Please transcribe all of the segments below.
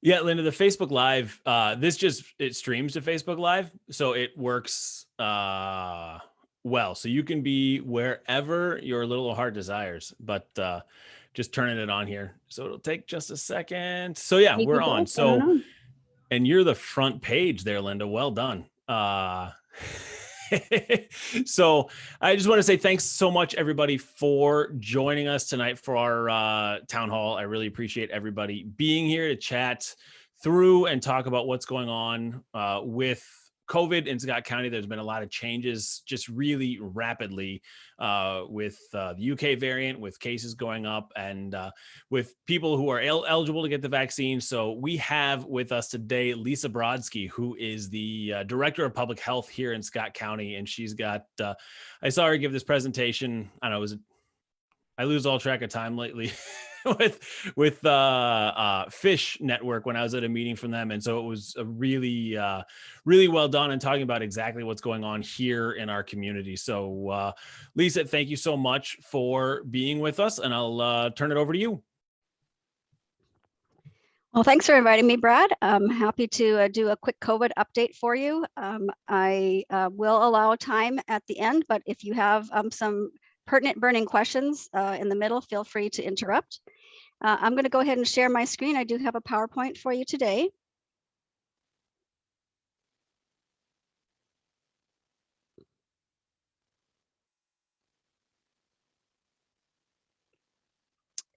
Yeah, Linda, the Facebook Live, it streams to Facebook Live, so it works well. So you can be wherever your little heart desires, but just turning it on here. So it'll take just a second. So yeah, Maybe we're on. both. I don't know. And you're the front page there, Linda. Well done. So I just want to say thanks so much, everybody, for joining us tonight for our town hall. I really appreciate everybody being here to chat through and talk about what's going on with COVID in Scott County. There's been a lot of changes just really rapidly with the UK variant, with cases going up, and with people who are eligible to get the vaccine. So we have with us today Lisa Brodsky, who is the Director of Public Health here in Scott County. And she's got, I saw her give this presentation. I don't know, I lose all track of time lately with Fish Network when I was at a meeting from them. And so it was a really, really well done and talking about exactly what's going on here in our community. So Lisa, thank you so much for being with us, and I'll turn it over to you. Well, thanks for inviting me, Brad. I'm happy to do a quick COVID update for you. I will allow time at the end, but if you have some pertinent burning questions in the middle, feel free to interrupt. I'm going to go ahead and share my screen. I do have a PowerPoint for you today.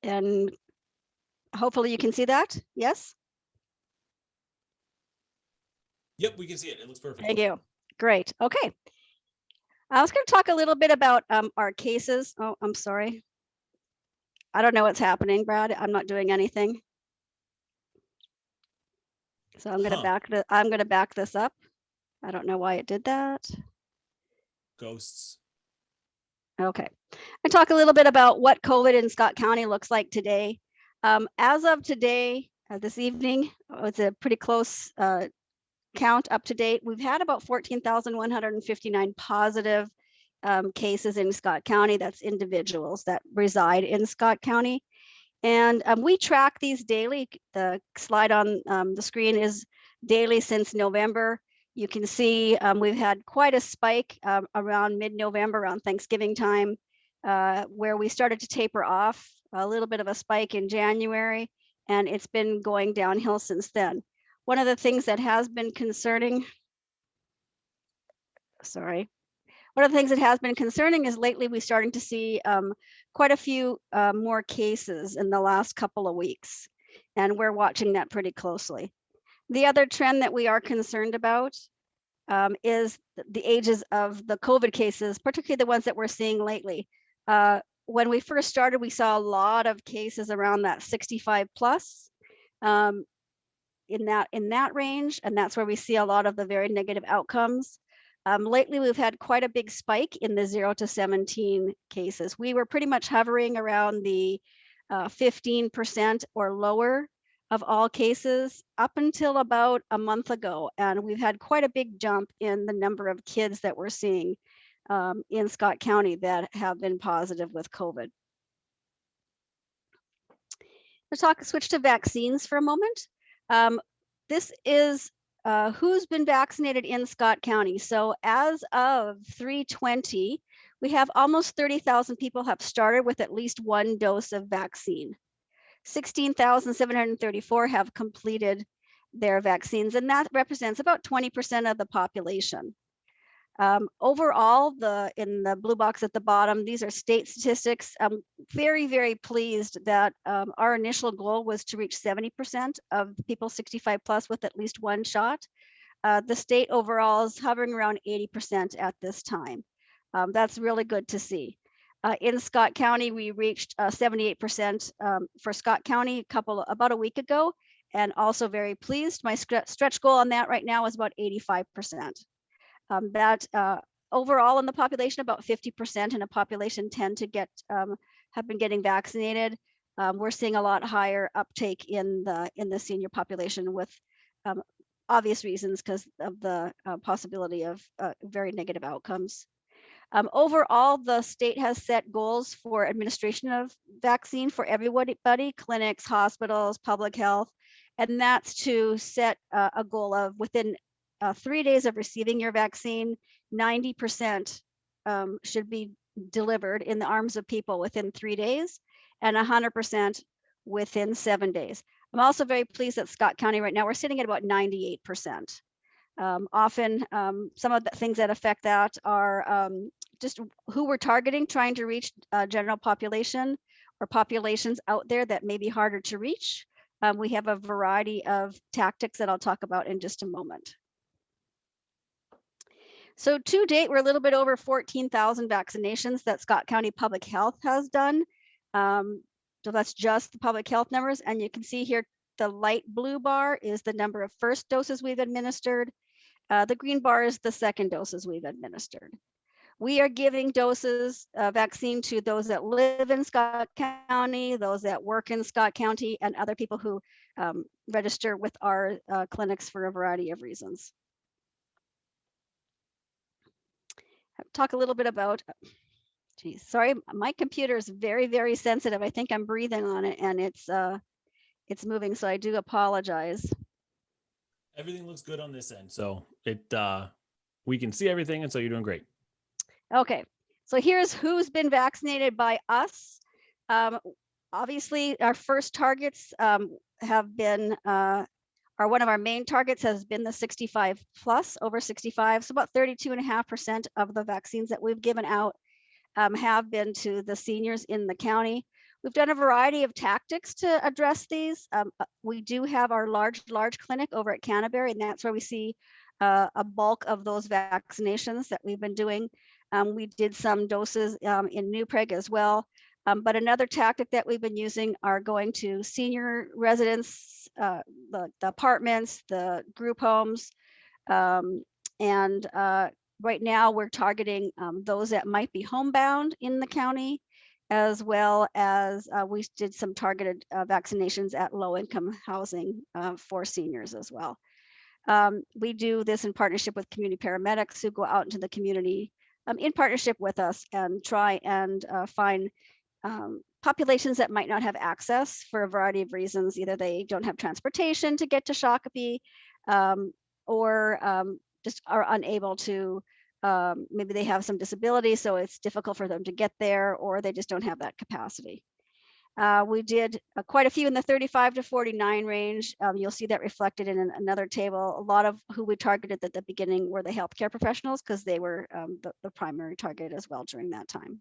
And hopefully you can see that. Yes? Yep, we can see it. It looks perfect. Thank you. Great. Okay. I was going to talk a little bit about our cases. Oh, I'm sorry. I don't know what's happening, Brad. I'm not doing anything. So I'm going to back this up. I don't know why it did that. Ghosts. Okay. I talk a little bit about what COVID in Scott County looks like today. As of today, this evening, it's a pretty close count up to date. We've had about 14,159 positive cases in Scott County. That's individuals that reside in Scott County. And we track these daily. The slide on the screen is daily since November. You can see we've had quite a spike around mid-November, around Thanksgiving time, where we started to taper off, a little bit of a spike in January, and it's been going downhill since then. One of the things that has been concerning, one of the things that has been concerning is lately we're starting to see quite a few more cases in the last couple of weeks, and we're watching that pretty closely. The other trend that we are concerned about is the ages of the COVID cases, particularly the ones that we're seeing lately. When we first started, we saw a lot of cases around that 65 plus in that range, and that's where we see a lot of the very negative outcomes. Lately, we've had quite a big spike in the 0 to 17 cases. We were pretty much hovering around the 15% or lower of all cases up until about a month ago. And we've had quite a big jump in the number of kids that we're seeing in Scott County that have been positive with COVID. Let's switch to vaccines for a moment. This is who's been vaccinated in Scott County. So as of 3/20, we have almost 30,000 people have started with at least one dose of vaccine. 16,734 have completed their vaccines, and that represents about 20% of the population. Overall, in the blue box at the bottom, these are state statistics. I'm very, very pleased that our initial goal was to reach 70% of people 65 plus with at least one shot. The state overall is hovering around 80% at this time. That's really good to see. In Scott County, we reached 78% for Scott County about a week ago, and also very pleased. My stretch goal on that right now is about 85%. That overall in the population, about 50% in a population tend to have been getting vaccinated. We're seeing a lot higher uptake in the senior population with obvious reasons because of the possibility of very negative outcomes. Overall, the state has set goals for administration of vaccine for everybody, clinics, hospitals, public health, And that's to set a goal of within 3 days of receiving your vaccine, 90% should be delivered in the arms of people within 3 days, and 100% within 7 days. I'm also very pleased that Scott County right now, we're sitting at about 98%. Often some of the things that affect that are just who we're targeting, trying to reach general population or populations out there that may be harder to reach. We have a variety of tactics that I'll talk about in just a moment. So to date, we're a little bit over 14,000 vaccinations that Scott County Public Health has done. So that's just the public health numbers. And you can see here, the light blue bar is the number of first doses we've administered. The green bar is the second doses we've administered. We are giving doses, vaccine to those that live in Scott County, those that work in Scott County, and other people who register with our clinics for a variety of reasons. Talk a little bit about, geez, sorry, my computer is very, very sensitive. I think I'm breathing on it and it's moving, so I do apologize. Everything looks good on this end, so we can see everything, and so you're doing great. Okay, so here's who's been vaccinated by us. Obviously, our first targets have been, one of our main targets has been the 65 plus, over 65. So about 32.5% of the vaccines that we've given out have been to the seniors in the county. We've done a variety of tactics to address these. We do have our large clinic over at Canterbury, and that's where we see a bulk of those vaccinations that we've been doing. We did some doses in New Prague as well. But another tactic that we've been using are going to senior residents, the apartments, the group homes. And right now we're targeting those that might be homebound in the county, as well as we did some targeted vaccinations at low-income housing for seniors as well. We do this in partnership with community paramedics who go out into the community in partnership with us and try and find populations that might not have access for a variety of reasons. Either they don't have transportation to get to Shakopee, or just are unable to, maybe they have some disability, so it's difficult for them to get there, or they just don't have that capacity. We did quite a few in the 35 to 49 range. You'll see that reflected in another table. A lot of who we targeted at the beginning were the healthcare professionals, because they were the primary target as well during that time.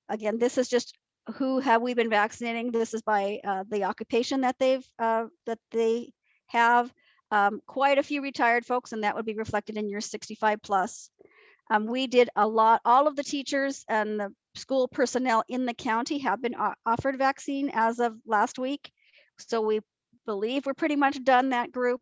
Again, this is just who have we been vaccinating. This is by the occupation that they have. Quite a few retired folks, and that would be reflected in your 65 plus. We did a lot. All of the teachers and the school personnel in the county have been offered vaccine as of last week. So we believe we're pretty much done that group.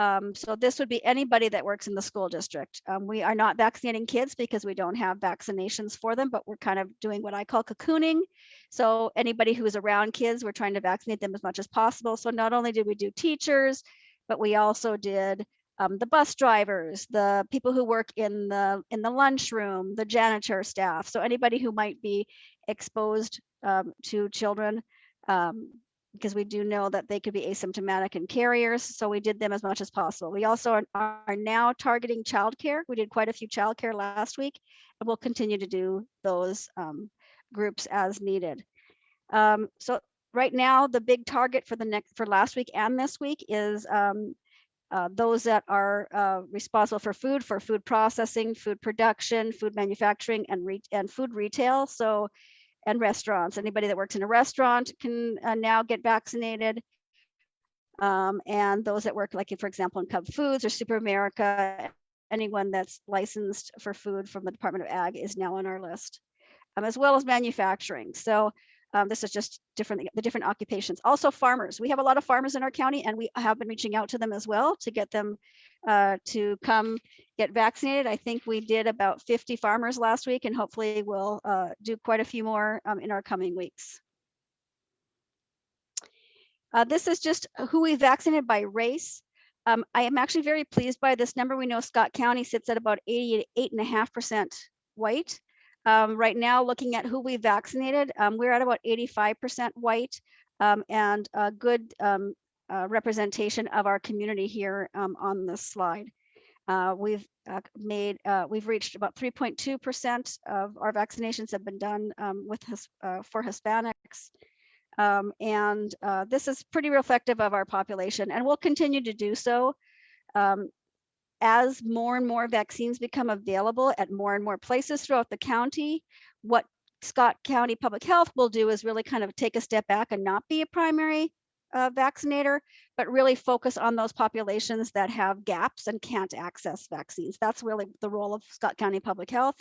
So this would be anybody that works in the school district. We are not vaccinating kids because we don't have vaccinations for them, but we're kind of doing what I call cocooning. So anybody who's around kids, we're trying to vaccinate them as much as possible. So not only did we do teachers, but we also did the bus drivers, the people who work in the lunchroom, the janitor staff. So anybody who might be exposed to children, because we do know that they could be asymptomatic and carriers. So we did them as much as possible. We also are now targeting childcare. We did quite a few childcare last week, and we'll continue to do those groups as needed. So right now, the big target for last week and this week is those that are responsible for food processing, food production, food manufacturing, and food retail. So, and restaurants. Anybody that works in a restaurant can now get vaccinated. And those that work, like for example, in Cub Foods or Super America, anyone that's licensed for food from the Department of Ag is now on our list, as well as manufacturing. So this is just the different occupations. Also farmers. We have a lot of farmers in our county, and we have been reaching out to them as well to get them to come get vaccinated. I think we did about 50 farmers last week, and hopefully we'll do quite a few more in our coming weeks. This is just who we vaccinated by race. I am actually very pleased by this number. We know Scott County sits at about 88.5% white. Right now, looking at who we vaccinated, we're at about 85% white. and a good representation of our community here on this slide. We've reached about 3.2% of our vaccinations have been done for Hispanics. This is pretty reflective of our population, and we'll continue to do so. As more and more vaccines become available at more and more places throughout the county, what Scott County Public Health will do is really kind of take a step back and not be a primary vaccinator, but really focus on those populations that have gaps and can't access vaccines. That's really the role of Scott County Public Health.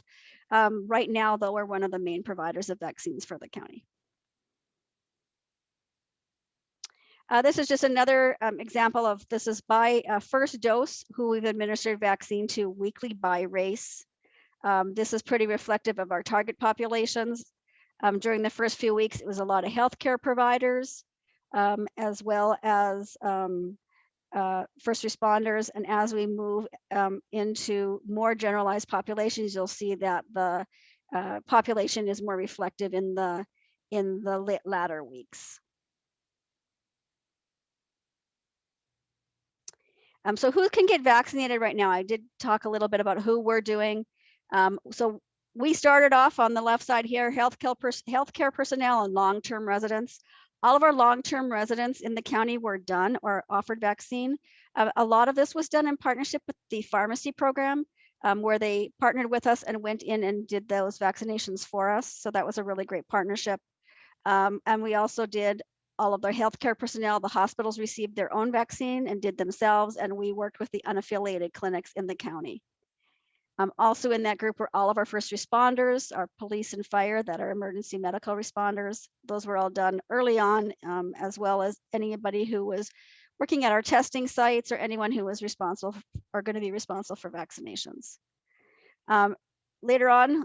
Right now, though, we're one of the main providers of vaccines for the county. This is just another example of, this is by first dose, who we've administered vaccine to weekly by race. This is pretty reflective of our target populations. During the first few weeks, it was a lot of healthcare providers, as well as first responders. And as we move into more generalized populations, you'll see that the population is more reflective in the latter weeks. So who can get vaccinated right now? I did talk a little bit about who we're doing. So we started off on the left side here, healthcare personnel and long-term residents. All of our long-term residents in the county were done or offered vaccine. A lot of this was done in partnership with the pharmacy program, where they partnered with us and went in and did those vaccinations for us. So that was a really great partnership. And we also did all of their healthcare personnel. The hospitals received their own vaccine and did themselves, and we worked with the unaffiliated clinics in the county. Also in that group were all of our first responders, our police and fire that are emergency medical responders. Those were all done early on, as well as anybody who was working at our testing sites or anyone who was responsible or going to be responsible for vaccinations. Later on,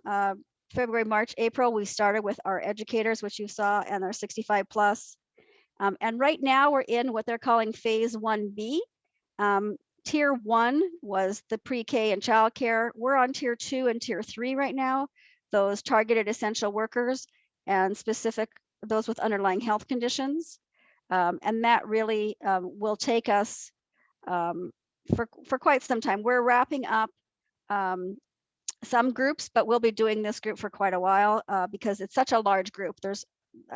February, March, April, we started with our educators, which you saw, and our 65 plus. And right now we're in what they're calling phase 1B. Tier 1 was the pre-K and childcare. We're on tier 2 and tier 3 right now, those targeted essential workers and those with underlying health conditions. And that really will take us for quite some time. We're wrapping up some groups, but we'll be doing this group for quite a while because it's such a large group. There's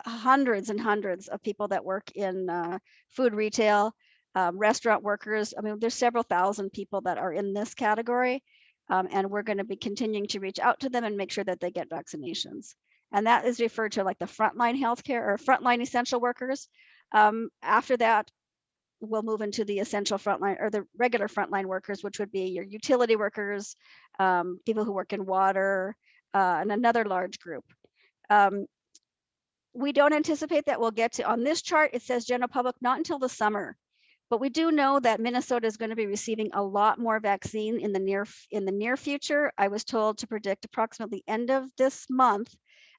hundreds and hundreds of people that work in food retail, restaurant workers. I mean, there's several thousand people that are in this category, and we're going to be continuing to reach out to them and make sure that they get vaccinations. And that is referred to like the frontline healthcare or frontline essential workers. After that, we'll move into the essential frontline or the regular frontline workers, which would be your utility workers, people who work in water, and another large group. We don't anticipate that we'll get to, on this chart, it says general public, not until the summer. But we do know that Minnesota is going to be receiving a lot more vaccine in the near future. I was told to predict approximately end of this month,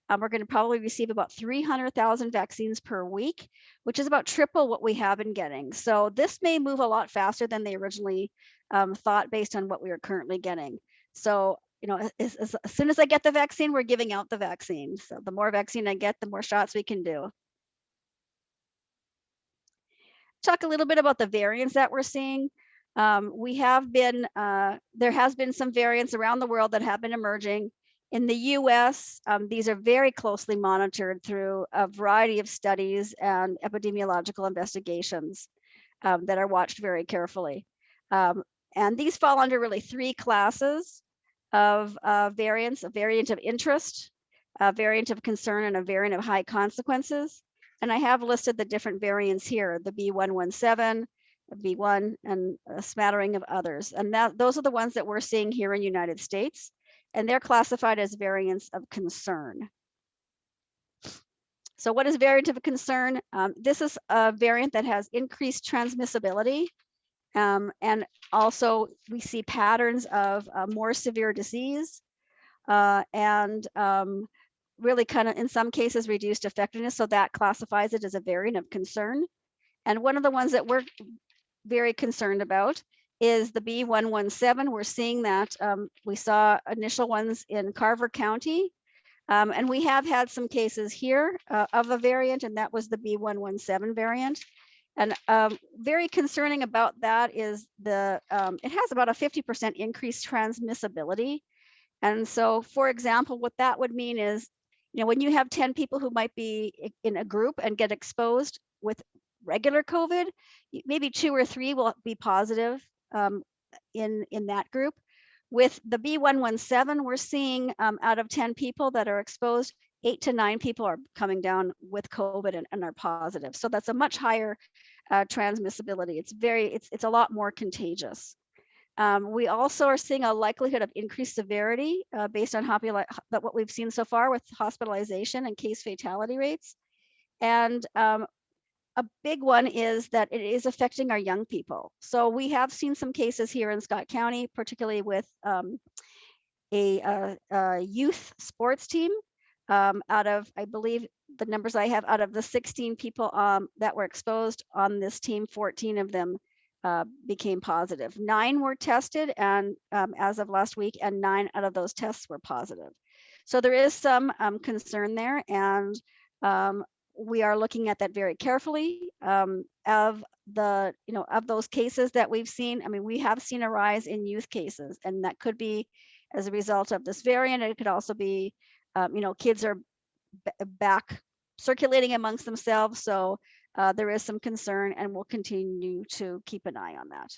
we're going to probably receive about 300,000 vaccines per week, which is about triple what we have been getting. So this may move a lot faster than they originally thought based on what we are currently getting. So, you know, as soon as I get the vaccine, we're giving out the vaccine. So the more vaccine I get, the more shots we can do. Talk a little bit about the variants that we're seeing. There has been some variants around the world that have been emerging. In the US, these are very closely monitored through a variety of studies and epidemiological investigations that are watched very carefully. And these fall under really three classes of variants: a variant of interest, a variant of concern, and a variant of high consequences. And I have listed the different variants here, the B117, B1, and a smattering of others. And those are the ones that we're seeing here in the United States. And they're classified as variants of concern. So what is variant of concern? This is a variant that has increased transmissibility. And also we see patterns of more severe disease and really kind of, in some cases, reduced effectiveness. So that classifies it as a variant of concern. And one of the ones that we're very concerned about is the B117. We're seeing that we saw initial ones in Carver County And we have had some cases here of a variant, and that was the B117 variant. And very concerning about that is it has about a 50% increased transmissibility. And so, for example, what that would mean is, when you have 10 people who might be in a group and get exposed with regular COVID, maybe 2 or 3 will be positive in that group. With the B117, we're seeing out of 10 people that are exposed, 8 to 9 people are coming down with COVID and are positive. So that's a much higher transmissibility. It's a lot more contagious. We also are seeing a likelihood of increased severity based on what we've seen so far with hospitalization and case fatality rates. And a big one is that it is affecting our young people. So we have seen some cases here in Scott County, particularly with a youth sports team. Out of, I believe the numbers I have, out of the 16 people that were exposed on this team, 14 of them became positive. 9 were tested, and as of last week, and 9 out of those tests were positive. So there is some concern there, and we are looking at that very carefully. Of those cases that we've seen, I mean, we have seen a rise in youth cases, and that could be as a result of this variant. It could also be, kids are back circulating amongst themselves. So there is some concern, and we'll continue to keep an eye on that.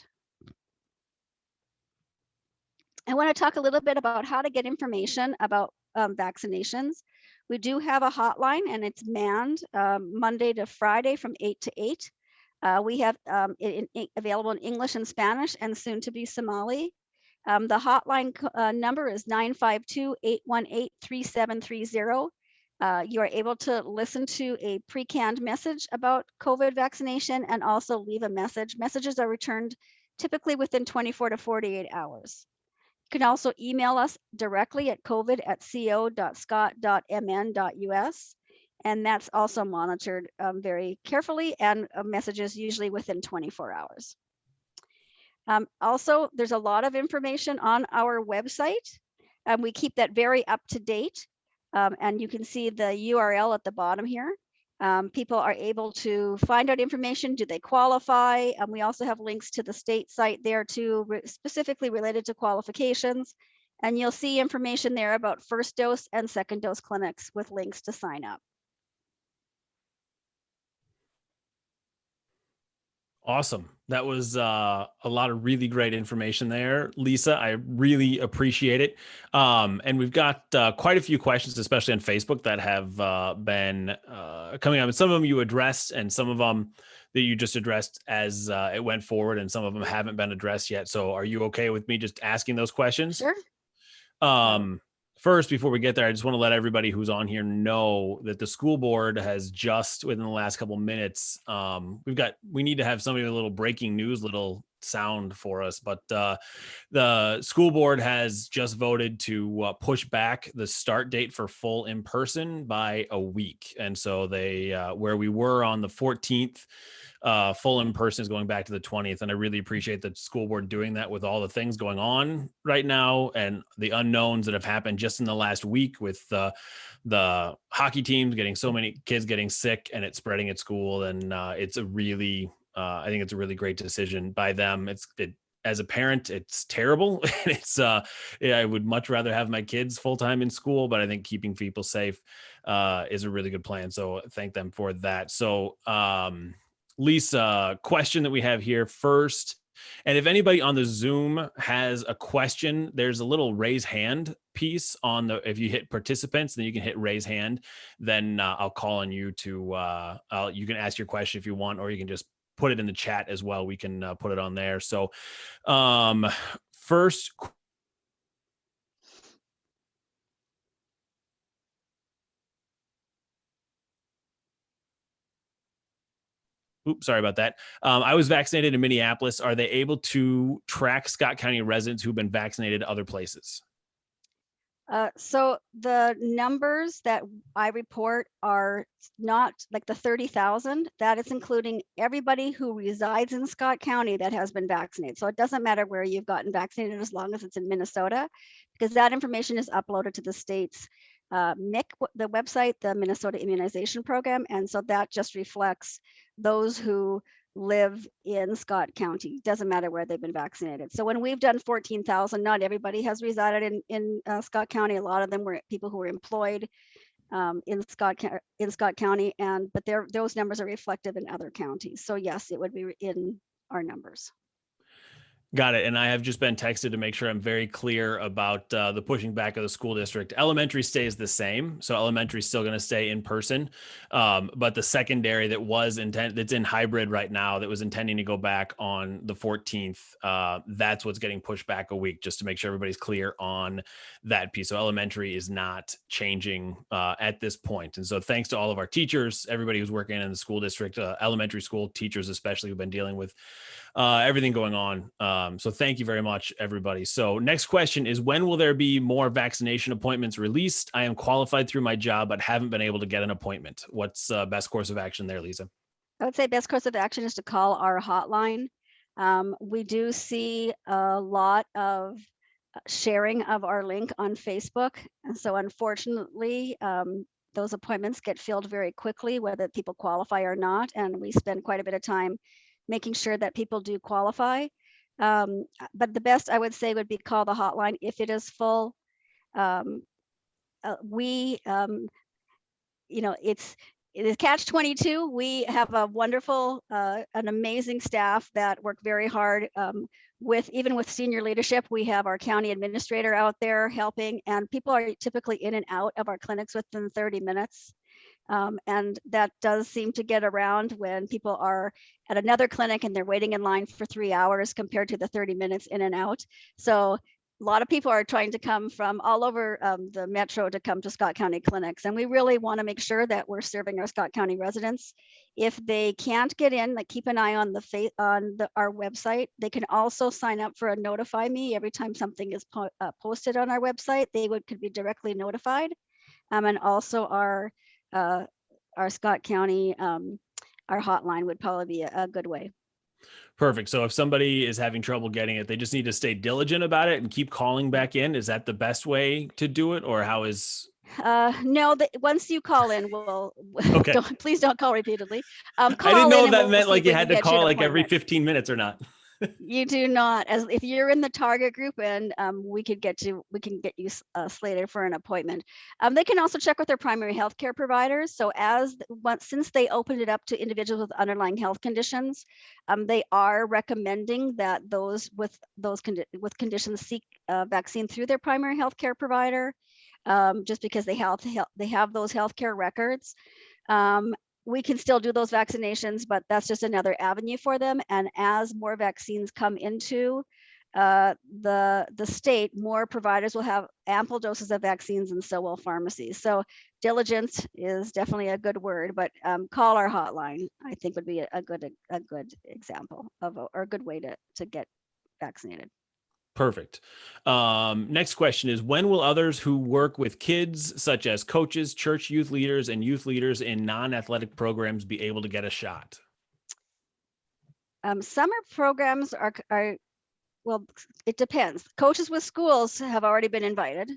I want to talk a little bit about how to get information about vaccinations. We do have a hotline, and it's manned Monday to Friday from 8 to 8. We have it available in English and Spanish, and soon to be Somali. The hotline number is 952-818-3730. You are able to listen to a pre-canned message about COVID vaccination and also leave a message. Messages are returned typically within 24 to 48 hours. You can also email us directly at covid@co.scott.mn.us. And that's also monitored very carefully, and messages usually within 24 hours. Also, there's a lot of information on our website. We keep that very up to date. And you can see the URL at the bottom here. People are able to find out information. Do they qualify? We also have links to the state site there too, specifically related to qualifications. And you'll see information there about first dose and second dose clinics with links to sign up. Awesome. That was a lot of really great information there, Lisa. I really appreciate it. And we've got quite a few questions, especially on Facebook, that have been coming up. And some of them you addressed, and some of them that you just addressed as it went forward, and some of them haven't been addressed yet. So are you okay with me just asking those questions? Sure. First, before we get there, I just want to let everybody who's on here know that the school board has just, within the last couple minutes, we need to have somebody with a little breaking news, little sound for us. But the school board has just voted to push back the start date for full in-person by a week. And so they, where we were on the 14th, full in-person is going back to the 20th. And I really appreciate the school board doing that with all the things going on right now and the unknowns that have happened just in the last week with the hockey teams getting so many kids getting sick and it spreading at school. And it's a really, I think it's a really great decision by them. As a parent, it's terrible. It's I would much rather have my kids full-time in school, but I think keeping people safe is a really good plan. So thank them for that. So Lisa, question that we have here first. And if anybody on the Zoom has a question, there's a little raise hand piece on if you hit participants, then you can hit raise hand. Then I'll call on you to, you can ask your question if you want, or you can just put it in the chat as well. We can put it on there. So first oops, sorry about that. I was vaccinated in Minneapolis. Are they able to track Scott County residents who've been vaccinated other places? So the numbers that I report are not like the 30,000. That is including everybody who resides in Scott County that has been vaccinated. So it doesn't matter where you've gotten vaccinated as long as it's in Minnesota, because that information is uploaded to the state's MIC, the website, the Minnesota Immunization Program. And so that just reflects those who live in Scott County. Doesn't matter where they've been vaccinated. So when we've done 14,000, not everybody has resided in Scott County. A lot of them were people who were employed in Scott County, but those numbers are reflective in other counties. So yes, it would be in our numbers. Got it. And I have just been texted to make sure I'm very clear about the pushing back of the school district. Elementary stays the same. So elementary is still going to stay in person. But the secondary that's in hybrid right now, that was intending to go back on the 14th, that's what's getting pushed back a week, just to make sure everybody's clear on that piece. So elementary is not changing at this point. And so thanks to all of our teachers, everybody who's working in the school district, elementary school teachers especially, who've been dealing with everything going on. So thank you very much, everybody. So next question is, when will there be more vaccination appointments released? I am qualified through my job, but haven't been able to get an appointment. What's best course of action there, Lisa? I would say best course of action is to call our hotline. We do see a lot of sharing of our link on Facebook. And so unfortunately, those appointments get filled very quickly, whether people qualify or not. And we spend quite a bit of time making sure that people do qualify. But the best I would say would be call the hotline if it is full. It is catch-22. We have a wonderful, an amazing staff that work very hard even with senior leadership. We have our county administrator out there helping, and people are typically in and out of our clinics within 30 minutes. And that does seem to get around when people are at another clinic and they're waiting in line for 3 hours compared to the 30 minutes in and out. So a lot of people are trying to come from all over the metro to come to Scott County clinics. And we really want to make sure that we're serving our Scott County residents. If they can't get in, like, keep an eye on our website. They can also sign up for a notify me every time something is posted on our website. They could be directly notified. And also our Scott County, our hotline would probably be a good way. Perfect. So if somebody is having trouble getting it, they just need to stay diligent about it and keep calling back in. Is that the best way to do it, or how is? No, once you call in, Okay. Please don't call repeatedly. I didn't know if that meant like you had to call like every 15 minutes or not. You do not. As if you're in the target group, and we can get you slated for an appointment. They can also check with their primary health care providers. So since they opened it up to individuals with underlying health conditions, they are recommending that those with conditions seek vaccine through their primary health care provider, just because they have those healthcare records. We can still do those vaccinations, but that's just another avenue for them. And as more vaccines come into the state, more providers will have ample doses of vaccines, and so will pharmacies. So diligence is definitely a good word, but call our hotline, I think, would be a good example or a good way to get vaccinated. Perfect. Next question is, when will others who work with kids, such as coaches, church youth leaders, and youth leaders in non-athletic programs, be able to get a shot? Summer programs are, well, it depends. Coaches with schools have already been invited.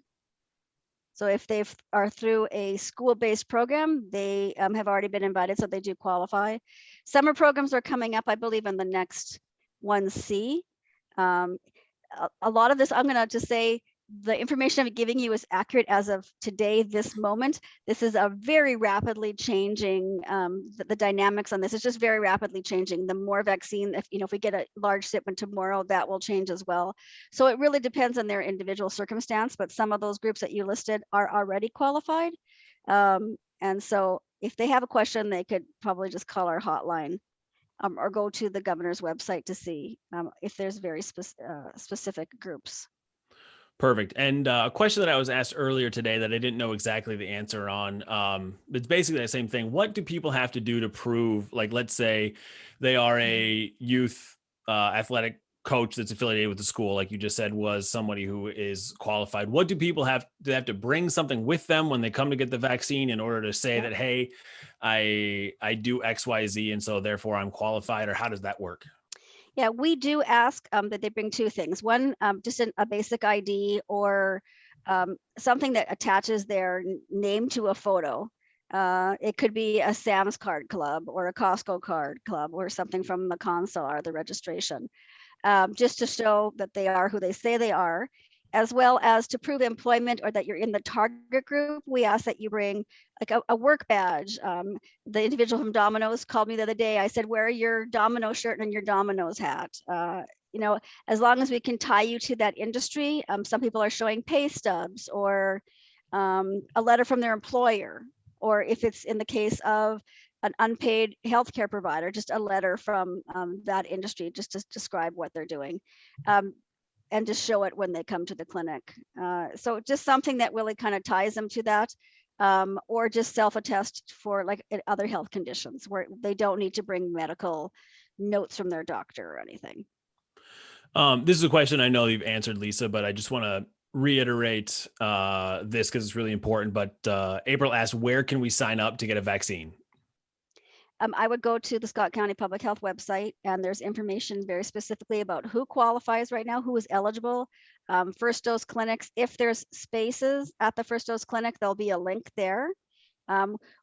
So if they are through a school-based program, they have already been invited, so they do qualify. Summer programs are coming up, I believe, in the next 1C. A lot of this, I'm going to just say, the information I'm giving you is accurate as of today, this moment. This is a very rapidly changing, the dynamics on this is just very rapidly changing. The more vaccine, if we get a large shipment tomorrow, that will change as well. So it really depends on their individual circumstance, but some of those groups that you listed are already qualified. And so if they have a question, they could probably just call our hotline. Or go to the governor's website to see if there's very specific groups. Perfect. And a question that I was asked earlier today that I didn't know exactly the answer on, it's basically the same thing. What do people have to do to prove, like, let's say they are a youth athletic coach that's affiliated with the school, like you just said, was somebody who is qualified. What do people have? Do they have to bring something with them when they come to get the vaccine in order to say that, hey, I do X, Y, Z, and so therefore I'm qualified, or how does that work? Yeah, we do ask that they bring two things. One, just a basic ID or something that attaches their name to a photo. It could be a Sam's card club or a Costco card club or something from the console or the registration, just to show that they are who they say they are, as well as to prove employment or that you're in the target group. We ask that you bring like a work badge. The individual from Domino's called me the other day. I said, wear your Domino shirt and your Domino's hat. You know, as long as we can tie you to that industry. Some people are showing pay stubs or a letter from their employer, or if it's in the case of an unpaid healthcare provider, just a letter from that industry, just to describe what they're doing, and to show it when they come to the clinic. So just something that really kind of ties them to that, or just self-attest for like other health conditions where they don't need to bring medical notes from their doctor or anything. This is a question I know you've answered, Lisa, but I just want to reiterate this because it's really important. But April asked, where can we sign up to get a vaccine? I would go to the Scott County Public Health website, and there's information very specifically about who qualifies right now, who is eligible. First dose clinics, if there's spaces at the first dose clinic, there'll be a link there.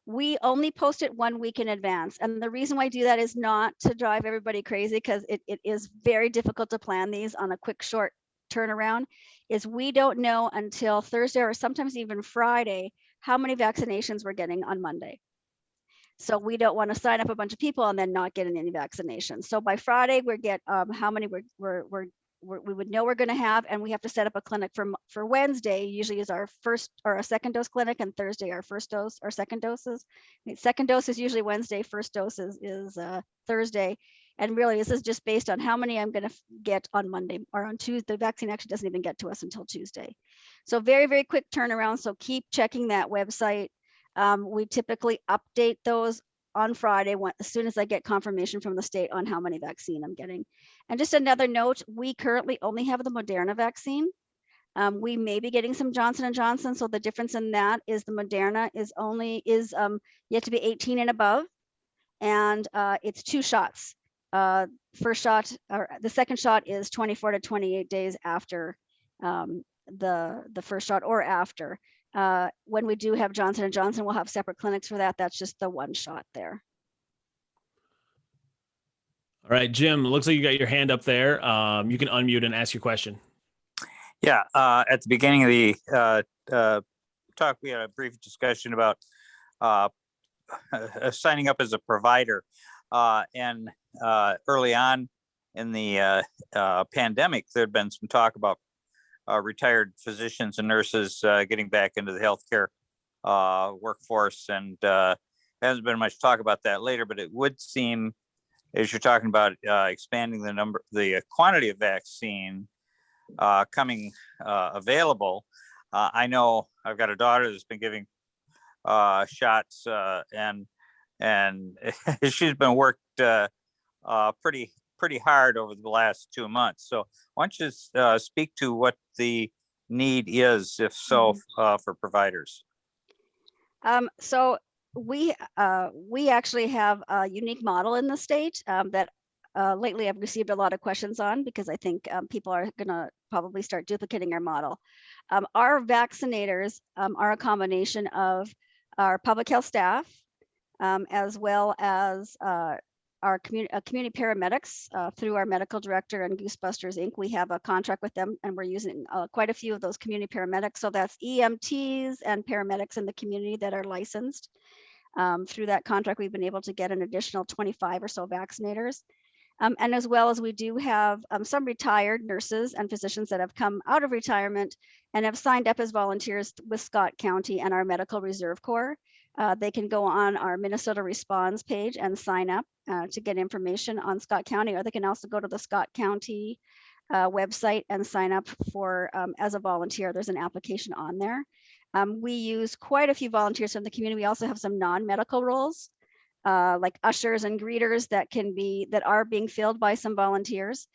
We only post it 1 week in advance. And the reason why I do that is not to drive everybody crazy, because it is very difficult to plan these on a quick, short turnaround, is we don't know until Thursday or sometimes even Friday how many vaccinations we're getting on Monday. So we don't want to sign up a bunch of people and then not getting any vaccinations. So by Friday, we get how many we would know we're going to have, and we have to set up a clinic for Wednesday. Usually is our first or a second dose clinic, and Thursday our first dose or second doses. Second dose is usually Wednesday. First dose is Thursday. And really, this is just based on how many I'm going to get on Monday or on Tuesday. The vaccine actually doesn't even get to us until Tuesday. So very, very quick turnaround. So keep checking that website. We typically update those on Friday as soon as I get confirmation from the state on how many vaccine I'm getting. And just another note, we currently only have the Moderna vaccine. We may be getting some Johnson & Johnson. So the difference in that is the Moderna is you have to be 18 and above, and it's 2 shots. First shot, or the second shot is 24 to 28 days after the first shot or after. When we do have Johnson & Johnson, we'll have separate clinics for that. That's just the 1 shot there. All right, Jim, looks like you got your hand up there. You can unmute and ask your question. Yeah, at the beginning of the talk, we had a brief discussion about signing up as a provider. And early on in the pandemic, there had been some talk about retired physicians and nurses getting back into the healthcare workforce, and hasn't been much talk about that later, but it would seem, as you're talking about expanding the quantity of vaccine coming available. I know I've got a daughter that's been giving shots, and she's been worked pretty hard over the last 2 months. So why don't you speak to what the need is, if so, for providers? So we actually have a unique model in the state that lately I've received a lot of questions on, because I think people are going to probably start duplicating our model. Our vaccinators are a combination of our public health staff, as well as our community paramedics through our medical director and Goosebusters Inc. We have a contract with them, and we're using quite a few of those community paramedics. So that's EMTs and paramedics in the community that are licensed. Through that contract, we've been able to get an additional 25 or so vaccinators. And as well as we do have some retired nurses and physicians that have come out of retirement and have signed up as volunteers with Scott County and our Medical Reserve Corps. They can go on our Minnesota Response page and sign up to get information on Scott County, or they can also go to the Scott County website and sign up for as a volunteer. There's an application on there. We use quite a few volunteers from the community. We also have some non-medical roles, like ushers and greeters that are being filled by some volunteers.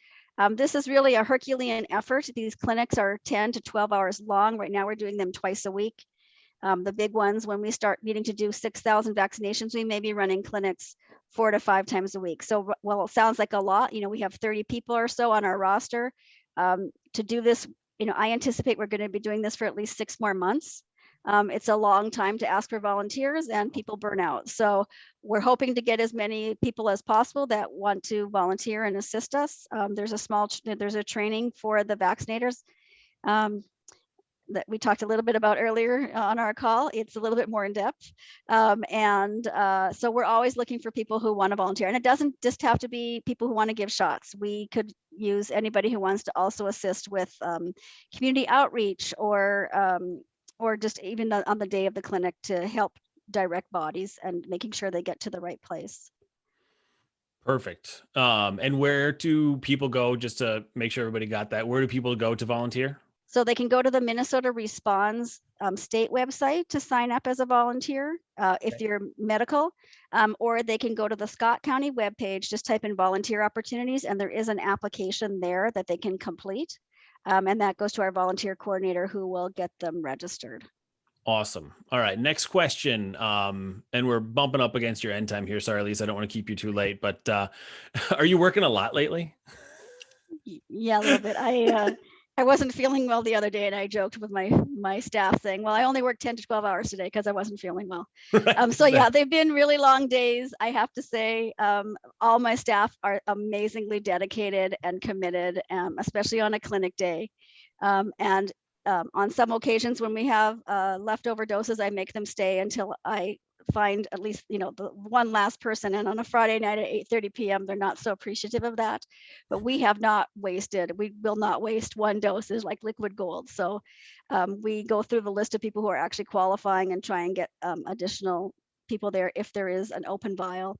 This is really a Herculean effort. These clinics are 10 to 12 hours long. Right now, we're doing them twice a week. The big ones, when we start needing to do 6,000 vaccinations, we may be running clinics 4 to 5 times a week. So, well, it sounds like a lot. You know, we have 30 people or so on our roster. To do this I anticipate we're going to be doing this for at least 6 more months. It's a long time to ask for volunteers, and people burn out. So we're hoping to get as many people as possible that want to volunteer and assist us. There's a training for the vaccinators that we talked a little bit about earlier on our call. It's a little bit more in depth. So we're always looking for people who want to volunteer. And it doesn't just have to be people who want to give shots. We could use anybody who wants to also assist with community outreach, or just even on the day of the clinic to help direct bodies and making sure they get to the right place. Perfect. And where do people go, just to make sure everybody got that? Where do people go to volunteer? So they can go to the Minnesota Responds state website to sign up as a volunteer if you're medical, or they can go to the Scott County webpage, just type in volunteer opportunities, and there is an application there that they can complete. And that goes to our volunteer coordinator, who will get them registered. Awesome. All right. Next question. And we're bumping up against your end time here. Sorry, Lisa, I don't want to keep you too late, but are you working a lot lately? Yeah, a little bit. I wasn't feeling well the other day, and I joked with my staff saying, well, I only worked 10 to 12 hours today because I wasn't feeling well. So yeah, they've been really long days. I have to say, all my staff are amazingly dedicated and committed, especially on a clinic day. And on some occasions when we have leftover doses, I make them stay until I find at least, the one last person. And on a Friday night at 8:30 p.m., they're not so appreciative of that. But we will not waste one dose. Is like liquid gold. So we go through the list of people who are actually qualifying and try and get additional people there if there is an open vial.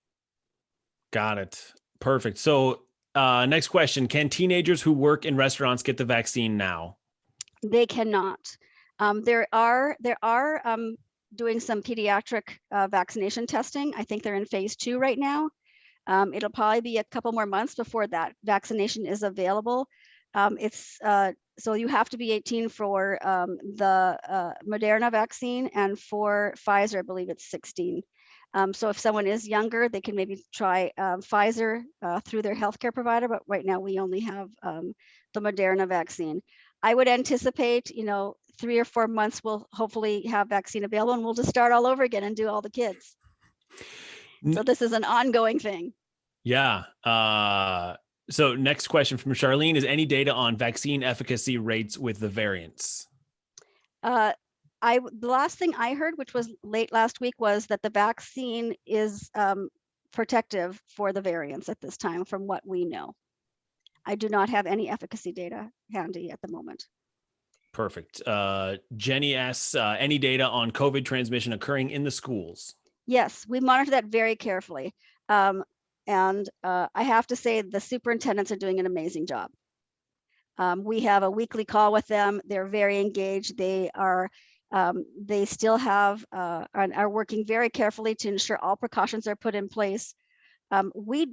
Got it. Perfect. So next question, can teenagers who work in restaurants get the vaccine now? They cannot. There are doing some pediatric vaccination testing. I think they're in phase 2 right now. It'll probably be a couple more months before that vaccination is available. So you have to be 18 for the Moderna vaccine, and for Pfizer, I believe it's 16. So if someone is younger, they can maybe try Pfizer through their healthcare provider, but right now we only have the Moderna vaccine. I would anticipate, 3 or 4 months we'll hopefully have vaccine available, and we'll just start all over again and do all the kids. So this is an ongoing thing. Yeah. So next question from Charlene, is any data on vaccine efficacy rates with the variants? The last thing I heard, which was late last week, was that the vaccine is protective for the variants at this time, from what we know. I do not have any efficacy data handy at the moment. Perfect. Jenny asks, any data on COVID transmission occurring in the schools? Yes, we monitor that very carefully. And I have to say the superintendents are doing an amazing job. We have a weekly call with them. They're very engaged. They still have and are working very carefully to ensure all precautions are put in place. We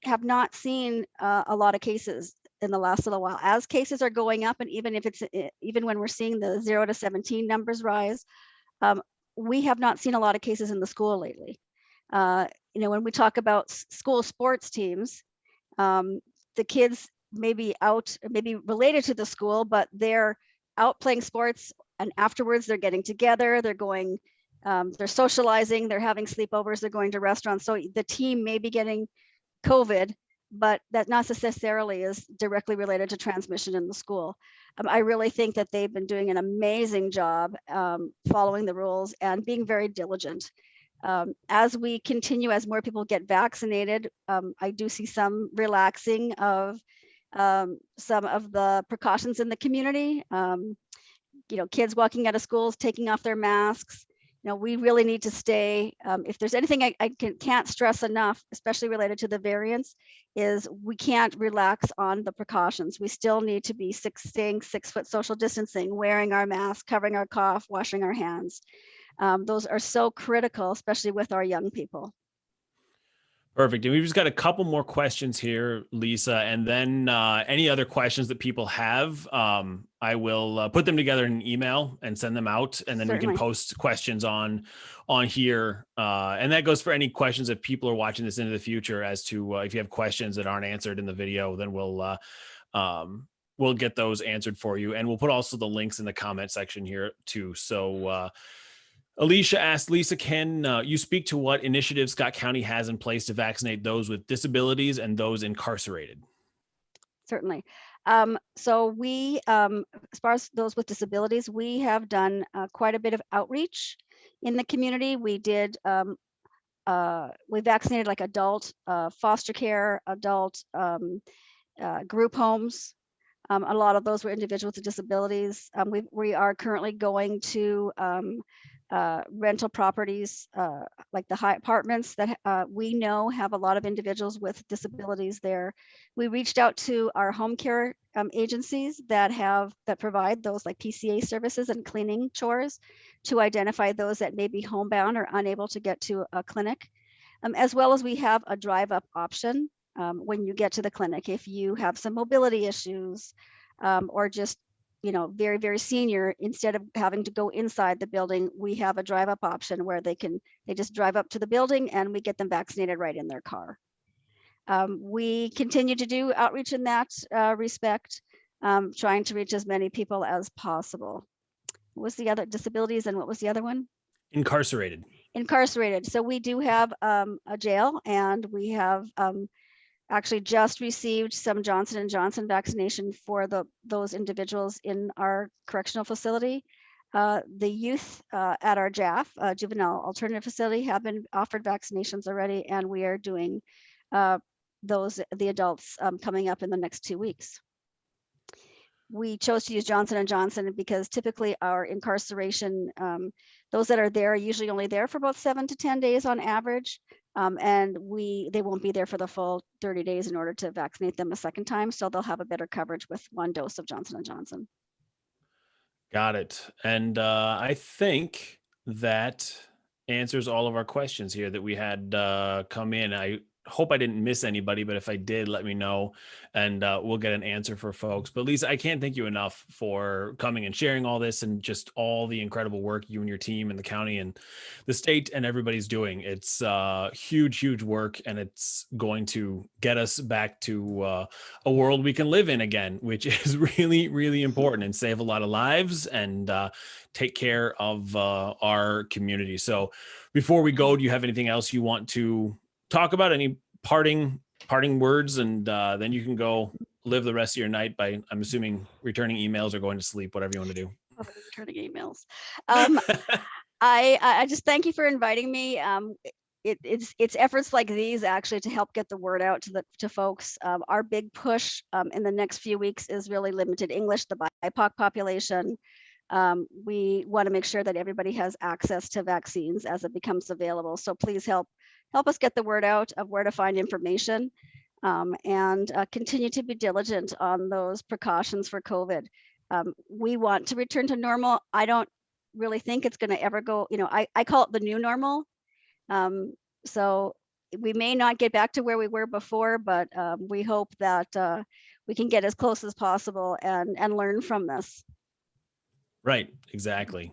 have not seen a lot of cases in the last little while. As cases are going up, and even when we're seeing the 0 to 17 numbers rise, we have not seen a lot of cases in the school lately. When we talk about school sports teams, the kids may be related to the school, but they're out playing sports, and afterwards they're getting together, they're socializing, they're having sleepovers, they're going to restaurants. So the team may be getting COVID, but that not necessarily is directly related to transmission in the school. I really think that they've been doing an amazing job following the rules and being very diligent. As we continue, as more people get vaccinated, I do see some relaxing of some of the precautions in the community. Kids walking out of schools, taking off their masks. We really need to stay. If there's anything I can't stress enough, especially related to the variants, is we can't relax on the precautions. We still need to be staying 6-foot social distancing, wearing our mask, covering our cough, washing our hands. Those are so critical, especially with our young people. Perfect. And we've just got a couple more questions here, Lisa, and then any other questions that people have, I will put them together in an email and send them out, and then Certainly. we can post questions on here. And that goes for any questions if people are watching this into the future, as to if you have questions that aren't answered in the video, then we'll we'll get those answered for you. And we'll put also the links in the comment section here too. So Alicia asked, Lisa, can you speak to what initiatives Scott County has in place to vaccinate those with disabilities and those incarcerated? Certainly. So we, as far as those with disabilities, we have done quite a bit of outreach in the community. We did, we vaccinated like adult foster care, adult group homes. A lot of those were individuals with disabilities. We are currently going to rental properties, like the high apartments that we know have a lot of individuals with disabilities there. We reached out to our home care agencies that provide those like PCA services and cleaning chores to identify those that may be homebound or unable to get to a clinic, as well as we have a drive-up option. When you get to the clinic, if you have some mobility issues, or just, very, very senior, instead of having to go inside the building, we have a drive-up option where they just drive up to the building and we get them vaccinated right in their car. We continue to do outreach in that respect, trying to reach as many people as possible. What was the other disabilities and what was the other one? Incarcerated. So we do have a jail, and we have actually just received some Johnson & Johnson vaccination for those individuals in our correctional facility. The youth at our JAF, Juvenile Alternative Facility, have been offered vaccinations already, and we are doing the adults coming up in the next 2 weeks. We chose to use Johnson & Johnson because typically our incarceration, those that are there are usually only there for about 7 to 10 days on average. And they won't be there for the full 30 days in order to vaccinate them a second time. So they'll have a better coverage with 1 dose of Johnson & Johnson. Got it. And I think that answers all of our questions here that we had come in. I hope I didn't miss anybody, but if I did, let me know and we'll get an answer for folks. But Lisa, I can't thank you enough for coming and sharing all this and just all the incredible work you and your team and the county and the state and everybody's doing. It's huge, huge work, and it's going to get us back to a world we can live in again, which is really, really important, and save a lot of lives and take care of our community. So before we go, do you have anything else you want to talk about? Any parting words, and then you can go live the rest of your night by, I'm assuming, returning emails or going to sleep, whatever you want to do. Returning emails. I just thank you for inviting me. It's efforts like these actually to help get the word out to folks. Our big push in the next few weeks is really limited English, the BIPOC population. We want to make sure that everybody has access to vaccines as it becomes available. So please help us get the word out of where to find information, and continue to be diligent on those precautions for COVID. We want to return to normal. I don't really think it's going to ever go, I call it the new normal. So we may not get back to where we were before, but we hope that we can get as close as possible and learn from this. Right, exactly.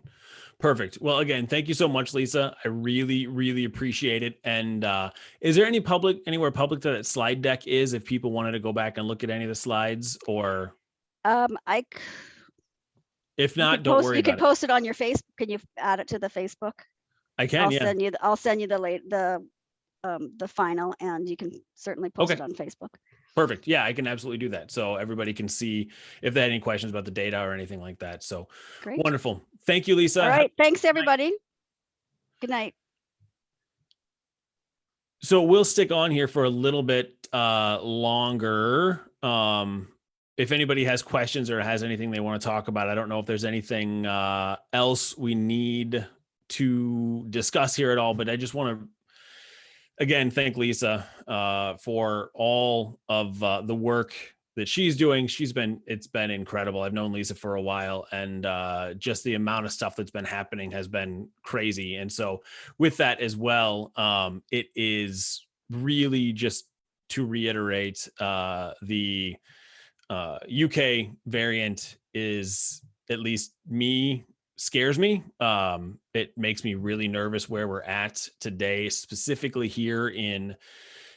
Perfect. Well, again, thank you so much, Lisa. I really, really appreciate it. And is there anywhere public that slide deck is, if people wanted to go back and look at any of the slides, or if not, don't worry about it. You can post it on your Facebook. Can you add it to the Facebook? I can. I'll send you the final, and you can certainly post it on Facebook. Perfect. Yeah, I can absolutely do that. So everybody can see if they had any questions about the data or anything like that. So great. Wonderful. Thank you, Lisa. All right. Thanks, everybody. Good night. So we'll stick on here for a little bit longer. If anybody has questions or has anything they want to talk about, I don't know if there's anything else we need to discuss here at all, but I just want to again thank Lisa for all of the work that she's doing. It's been incredible. I've known Lisa for a while, and just the amount of stuff that's been happening has been crazy. And so with that as well, it is really just to reiterate, the UK variant is, at least me, scares me. It makes me really nervous where we're at today, specifically here in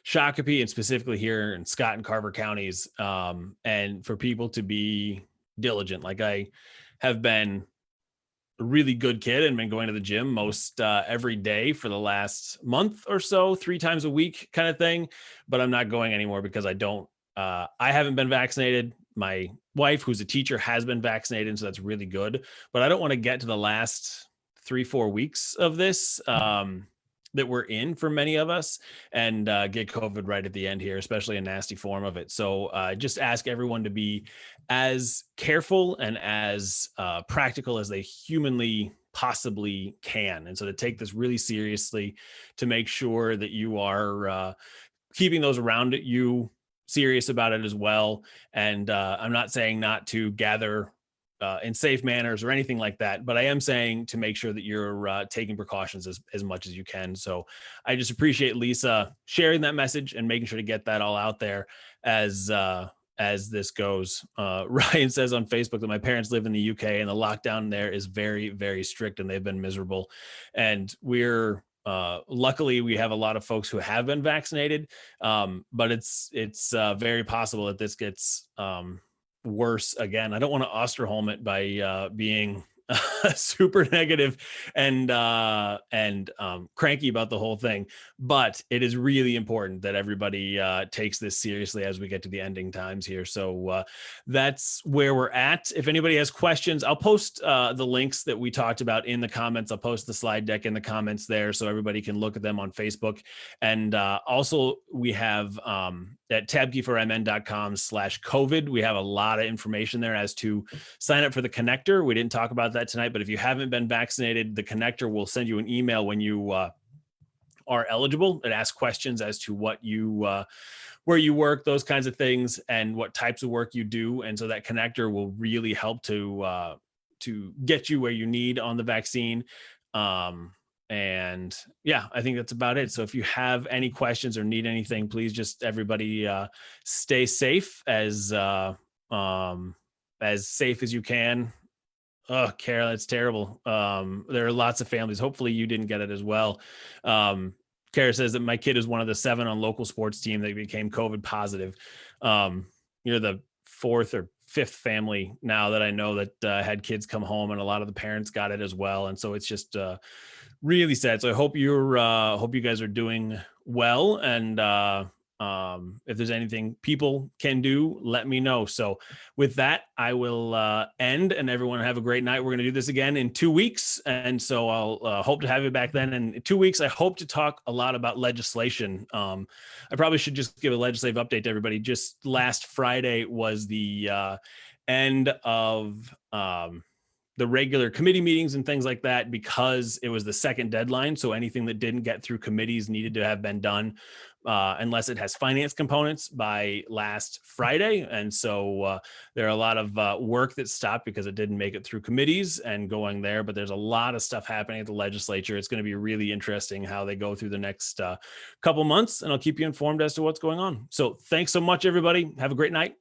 Shakopee and specifically here in Scott and Carver counties, and for people to be diligent. Like I have been a really good kid and been going to the gym most every day for the last month or so, 3 times a week kind of thing. But I'm not going anymore because I haven't been vaccinated. My wife, who's a teacher, has been vaccinated. So that's really good. But I don't want to get to the last 3-4 weeks of this that we're in for many of us and get COVID right at the end here, especially a nasty form of it. So just ask everyone to be as careful and as practical as they humanly possibly can. And so to take this really seriously, to make sure that you are keeping those around you serious about it as well. And I'm not saying not to gather in safe manners or anything like that, but I am saying to make sure that you're taking precautions as much as you can. So I just appreciate Lisa sharing that message and making sure to get that all out there as this goes. Ryan says on Facebook that my parents live in the UK and the lockdown there is very, very strict and they've been miserable. And we're luckily we have a lot of folks who have been vaccinated, but it's very possible that this gets worse again. I don't want to Osterholm it by being super negative and cranky about the whole thing, but it is really important that everybody takes this seriously as we get to the ending times here. So that's where we're at. If anybody has questions, I'll post the links that we talked about in the comments. I'll post the slide deck in the comments there so everybody can look at them on Facebook. And also we have at tabkey4mn.com/COVID, we have a lot of information there as to sign up for the connector. We didn't talk about that tonight, but if you haven't been vaccinated, the connector will send you an email when you are eligible. It asks questions as to what you where you work, those kinds of things, and what types of work you do. And so that connector will really help to get you where you need on the vaccine. And yeah, I think that's about it. So if you have any questions or need anything, please just everybody stay safe as safe as you can. Oh, Carol, it's terrible. There are lots of families. Hopefully you didn't get it as well. Kara says that my kid is one of the 7 on local sports team that became COVID positive. You're the 4th or 5th family now that I know that had kids come home, and a lot of the parents got it as well. And so it's just really sad. So I hope hope you guys are doing well. And if there's anything people can do, let me know. So with that, I will end, and everyone have a great night. We're going to do this again in 2 weeks. And so I'll hope to have you back then. And in 2 weeks, I hope to talk a lot about legislation. I probably should just give a legislative update to everybody. Just last Friday was the end of the regular committee meetings and things like that, because it was the second deadline. So anything that didn't get through committees needed to have been done unless it has finance components by last Friday. And so there are a lot of work that stopped because it didn't make it through committees and going there, but there's a lot of stuff happening at the legislature. It's going to be really interesting how they go through the next couple months, and I'll keep you informed as to what's going on. So thanks so much, everybody. Have a great night.